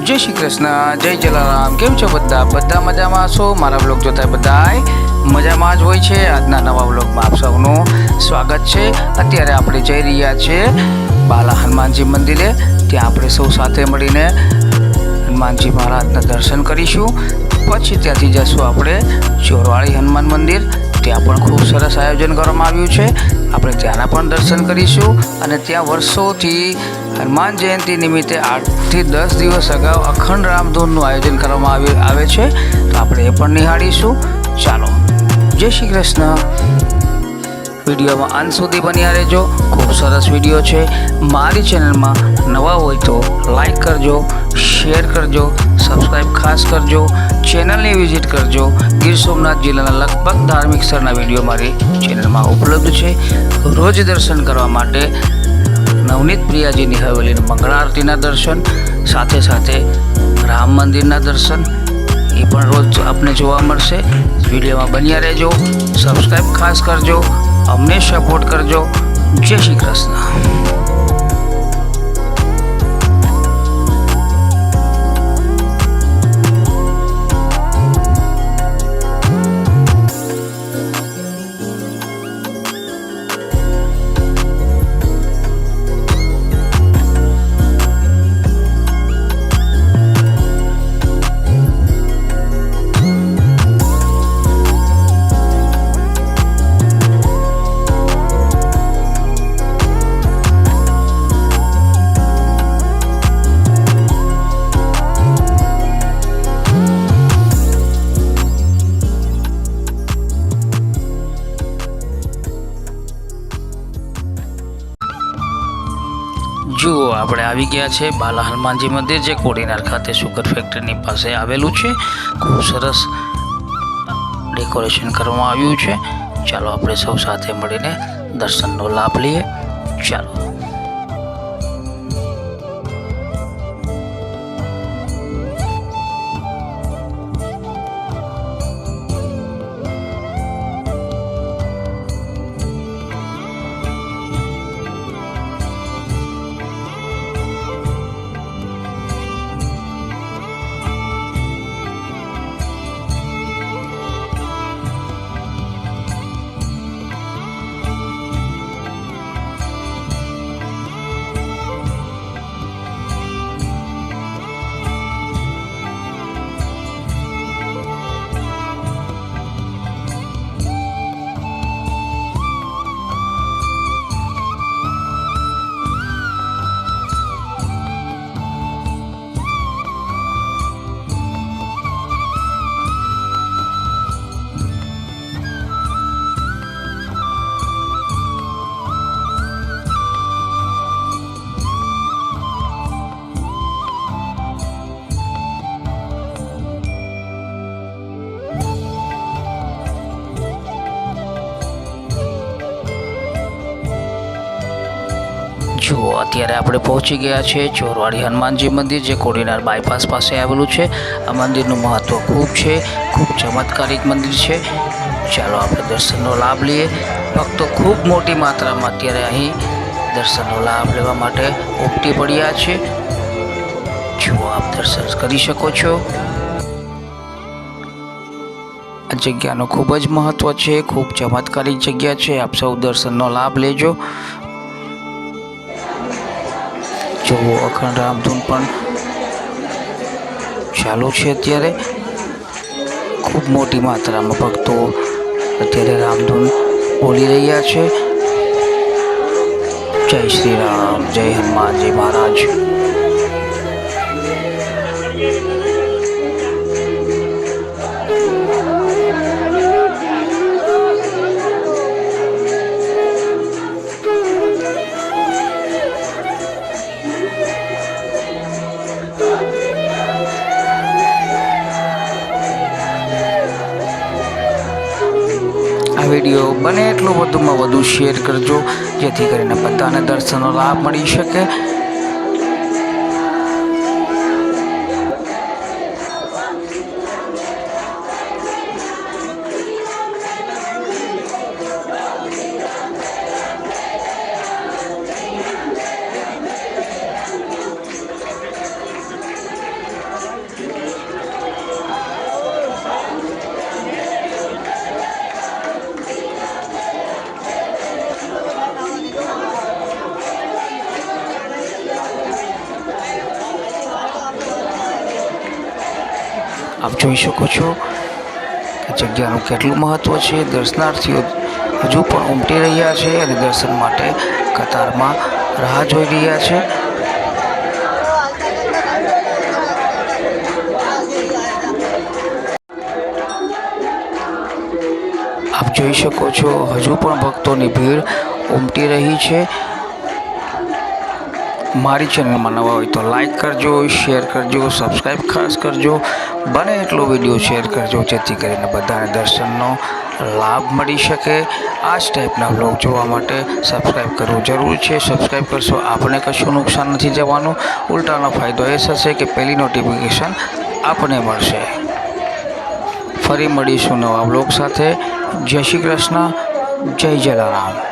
जय श्री कृष्ण, जय जलाराम। केम छो बधा? बधा मजामां छो? मारा ब्लॉग जोता बधाय मजामां ज होय छे। आजना नवा ब्लॉगमां आप सौનું स्वागत छे। अत्यारे आपणे जई रह्या छे बाला हनुमानजी मंदिरे। त्यां आपणे सौ साथे मळीने हनुमानजी महाराजना दर्शन करीशुं। पछी त्यांथी जशुं आपणे ચોરવાળી हनुमान मंदिर। ત્યાં પણ ખૂબ સરસ આયોજન કરવામાં આવ્યું છે। આપણે ત્યાંના પણ દર્શન કરીશું અને ત્યાં વર્ષોથી હનુમાન જયંતિ નિમિત્તે 8 થી 10 દિવસ અગાઉ અખંડ રામધૂનનું આયોજન કરવામાં આવે છે, તો આપણે એ પણ નિહાળીશું। ચાલો, જય શ્રી કૃષ્ણ। વિડીયોમાં અંત સુધી બન્યા રહેજો, ખૂબ સરસ વિડીયો છે। મારી ચેનલમાં નવા હોય તો લાઈક કરજો, શેર કરજો, સબસ્ક્રાઈબ ખાસ કરજો, ચેનલને વિઝિટ કરજો। ગીર સોમનાથ જિલ્લાના લગભગ ધાર્મિક સ્થળના વિડીયો મારી ચેનલમાં ઉપલબ્ધ છે। રોજ દર્શન કરવા માટે નવનીત પ્રિયાજીની હવેલીની મંગળા આરતીના દર્શન, સાથે સાથે રામ મંદિરના દર્શન એ પણ રોજ આપને જોવા મળશે। વિડીયોમાં બન્યા રહેજો, સબસ્ક્રાઈબ ખાસ કરજો, અમને સપોર્ટ કરજો। જય શ્રી કૃષ્ણ। જુઓ, આપણે આવી ગયા છે બાલા હનુમાનજી મંદિર, જે કોડીનાર ખાતે સુગર ફેક્ટરીની પાસે આવેલું છે। ખૂબ સરસ ડેકોરેશન કરવામાં આવ્યું છે। ચાલો આપણે સૌ સાથે મળીને દર્શનનો લાભ લઈએ। ચાલો। જુઓ, અત્યારે આપણે પહોંચી ગયા છે ચોરવાળી હનુમાનજી મંદિર, જે કોડીનાર બાયપાસ પાસે આવેલું છે। આ મંદિરનું મહત્ત્વ ખૂબ છે, ખૂબ ચમત્કારિક મંદિર છે। ચાલો આપણે દર્શનનો લાભ લઈએ। ભક્તો ખૂબ મોટી માત્રામાં અત્યારે અહીં દર્શનનો લાભ લેવા માટે ઉમટી પડ્યા છે। જુઓ, આપ દર્શન કરી શકો છો। આ જગ્યાનું ખૂબ જ મહત્ત્વ છે, ખૂબ ચમત્કારિક જગ્યા છે। આપ સૌ દર્શનનો લાભ લેજો। જુઓ, અખંડ રામધૂન પણ ચાલુ છે અત્યારે। ખૂબ મોટી માત્રામાં ભક્તો અત્યારે રામધૂન બોલી રહ્યા છે। જય શ્રી રામ, જય હનુમાનજી મહારાજ। વિડીયો બને એટલું વધુમાં વધુ શેર કરજો, જેથી કરીને બધાને દર્શનનો લાભ મળી શકે। આપ જોઈ શકો છો કે જગ્યાનું કેટલું મહત્ત્વ છે. દર્શનાર્થીઓ હજુ પણ ઉમટી રહ્યા છે અને દર્શન માટે કતારમાં રાહ જોઈ રહ્યા છે. આપ જોઈ શકો છો હજુ પણ ભક્તોની ભીડ ઉમટી રહી છે. મારી ચેનલમાં નવા હોય તો લાઈક કરજો, શેર કરજો, સબસ્ક્રાઈબ ખાસ કરજો. બને એટલો વિડીયો શેર કરજો જેથી કરીને બધાને દર્શનનો લાભ મળી શકે. આ જ ટાઈપના બ્લોગ જોવા માટે સબસ્ક્રાઈબ કરવું જરૂરી છે. સબસ્ક્રાઈબ કરશો આપણે કશું નુકસાન નથી જવાનું. ઉલટાનો ફાયદો એ થશે કે પહેલી નોટિફિકેશન આપને મળશે. ફરી મળીશું નવા બ્લોગ સાથે. જય શ્રી કૃષ્ણ, જય જલારામ.